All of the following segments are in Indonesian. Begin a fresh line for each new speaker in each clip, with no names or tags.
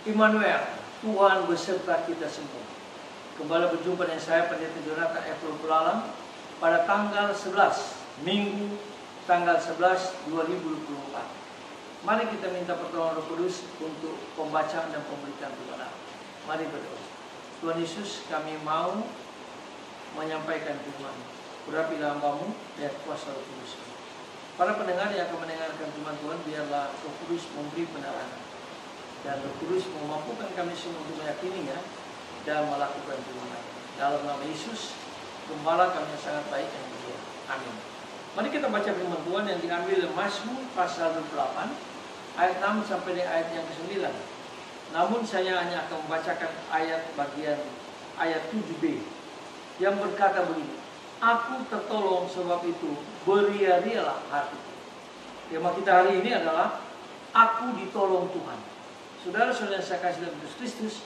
Immanuel, Tuhan beserta kita semua. Kembali berjumpa dengan saya, Pendeta Jonathan Epul Pulalang, pada tanggal 11, Minggu tanggal 11, 2024. Mari kita minta pertolongan Roh Kudus untuk pembacaan dan pemberitaan firman Allah. Mari berdoa. Tuhan Yesus, kami mau menyampaikan firman. Urapilah hamba-Mu dan kuasa Roh Kudus. Para pendengar yang akan mendengarkan firman Tuhan, biarlah Roh Kudus memberi penerangan. Dan Roh Kudus memampukan kami semua untuk meyakininya dan melakukan firman. Dalam nama Yesus, Gembala kami yang sangat baik dan mulia. Amin. Mari kita baca firman Tuhan yang diambil dari Mazmur pasal 28, ayat 6 sampai dengan ayat yang ke-9. Namun saya hanya akan membacakan bagian ayat 7b yang berkata begini: Aku tertolong, sebab itu beria-rialah hatiku. Tema kita hari ini adalah Aku ditolong Tuhan. Saudara-saudara yang saya kasih dalam Kristus,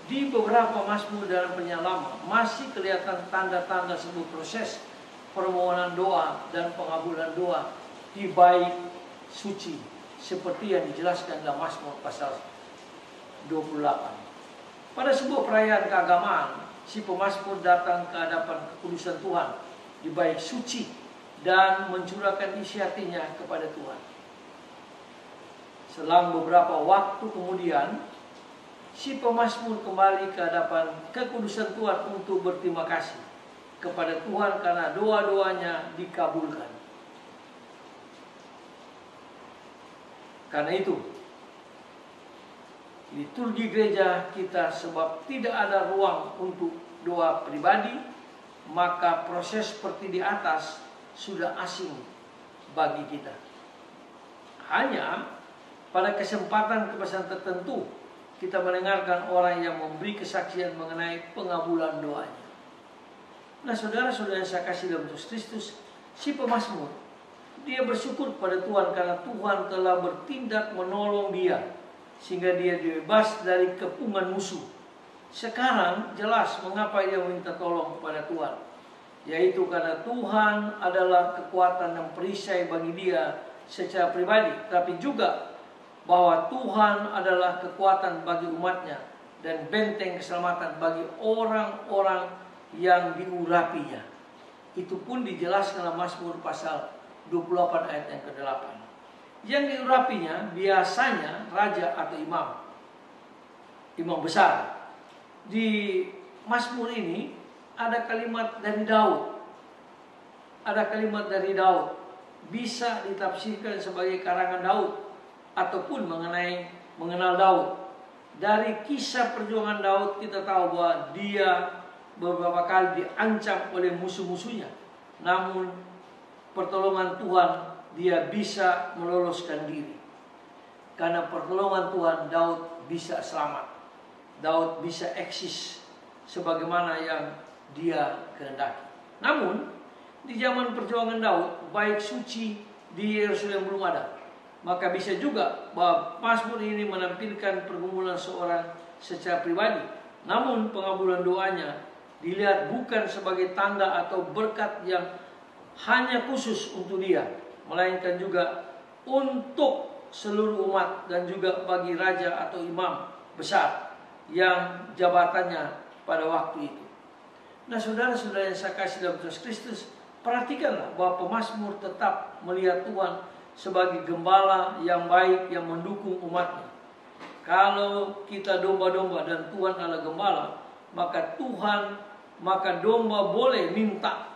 di beberapa mazmur dalam penyanyi lama masih kelihatan tanda-tanda sebuah proses permohonan doa dan pengabulan doa di bait suci, seperti yang dijelaskan dalam Mazmur pasal 28. Pada sebuah perayaan keagamaan, si pemazmur datang ke hadapan kekudusan Tuhan di bait suci dan mencurahkan isi hatinya kepada Tuhan. Selang beberapa waktu kemudian, si pemazmur kembali ke hadapan kekudusan Tuhan untuk berterima kasih kepada Tuhan karena doa-doanya dikabulkan. Karena itu, liturgi gereja kita, sebab tidak ada ruang untuk doa pribadi, maka proses seperti di atas sudah asing bagi kita. Hanya pada kesempatan tertentu kita mendengarkan orang yang memberi kesaksian mengenai pengabulan doanya. Nah, saudara-saudara yang saya kasih dalam Kristus, si pemazmur, dia bersyukur pada Tuhan karena Tuhan telah bertindak menolong dia sehingga dia bebas dari kepungan musuh. Sekarang jelas mengapa dia meminta tolong kepada Tuhan, yaitu karena Tuhan adalah kekuatan dan perisai bagi dia secara pribadi, tapi juga bahwa Tuhan adalah kekuatan bagi umatnya dan benteng keselamatan bagi orang-orang yang diurapinya. Itu pun dijelaskan dalam Mazmur pasal 28 ayat yang ke-8. Yang diurapinya biasanya raja atau imam besar. Di Mazmur ini ada kalimat dari Daud. Bisa ditafsirkan sebagai karangan Daud ataupun mengenal Daud. Dari kisah perjuangan Daud kita tahu bahwa dia beberapa kali diancam oleh musuh-musuhnya. Namun pertolongan Tuhan dia bisa meloloskan diri. Karena pertolongan Tuhan Daud bisa selamat. Daud bisa eksis sebagaimana yang dia kehendaki. Namun di zaman perjuangan Daud, bait suci di Yerusalem belum ada. Maka bisa juga bahwa Mazmur ini menampilkan pergumulan seorang secara pribadi. Namun pengabulan doanya dilihat bukan sebagai tanda atau berkat yang hanya khusus untuk dia, melainkan juga untuk seluruh umat dan juga bagi raja atau imam besar yang jabatannya pada waktu itu. Nah, saudara-saudara yang saya kasih dalam Kristus, perhatikanlah bahwa pemazmur tetap melihat Tuhan sebagai gembala yang baik yang mendukung umatnya. Kalau kita domba-domba dan Tuhan adalah gembala, maka domba boleh minta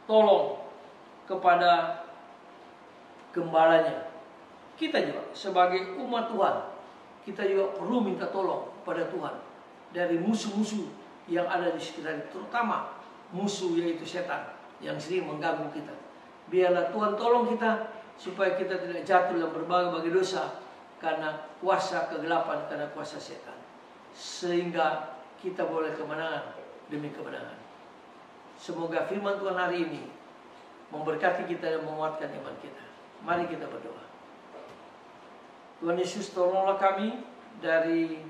tolong kepada gembalanya. Kita juga sebagai umat Tuhan, kita juga perlu minta tolong pada Tuhan dari musuh-musuh yang ada di sekitar, terutama musuh yaitu setan yang sering mengganggu kita. Biarlah Tuhan tolong kita supaya kita tidak jatuh dalam berbagai dosa karena kuasa kegelapan, karena kuasa setan, sehingga kita boleh kemenangan demi kemenangan. Semoga firman Tuhan hari ini memberkati kita dan menguatkan iman kita. Mari kita berdoa. Tuhan Yesus, tolonglah kami dari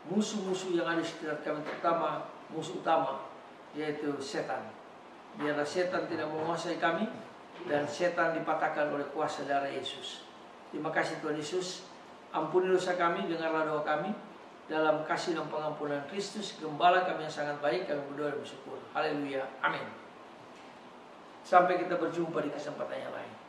musuh-musuh yang ada di sekitar kami, terutama musuh utama yaitu setan. Biarlah setan tidak menguasai kami dan setan dipatahkan oleh kuasa darah Yesus. Terima kasih Tuhan Yesus. Ampuni dosa kami, dengarlah doa kami. dalam kasih dan pengampunan Kristus, Gembala kami yang sangat baik, kami berdoa dan bersyukur. Haleluya. Amin. Sampai kita berjumpa di kesempatan yang lain.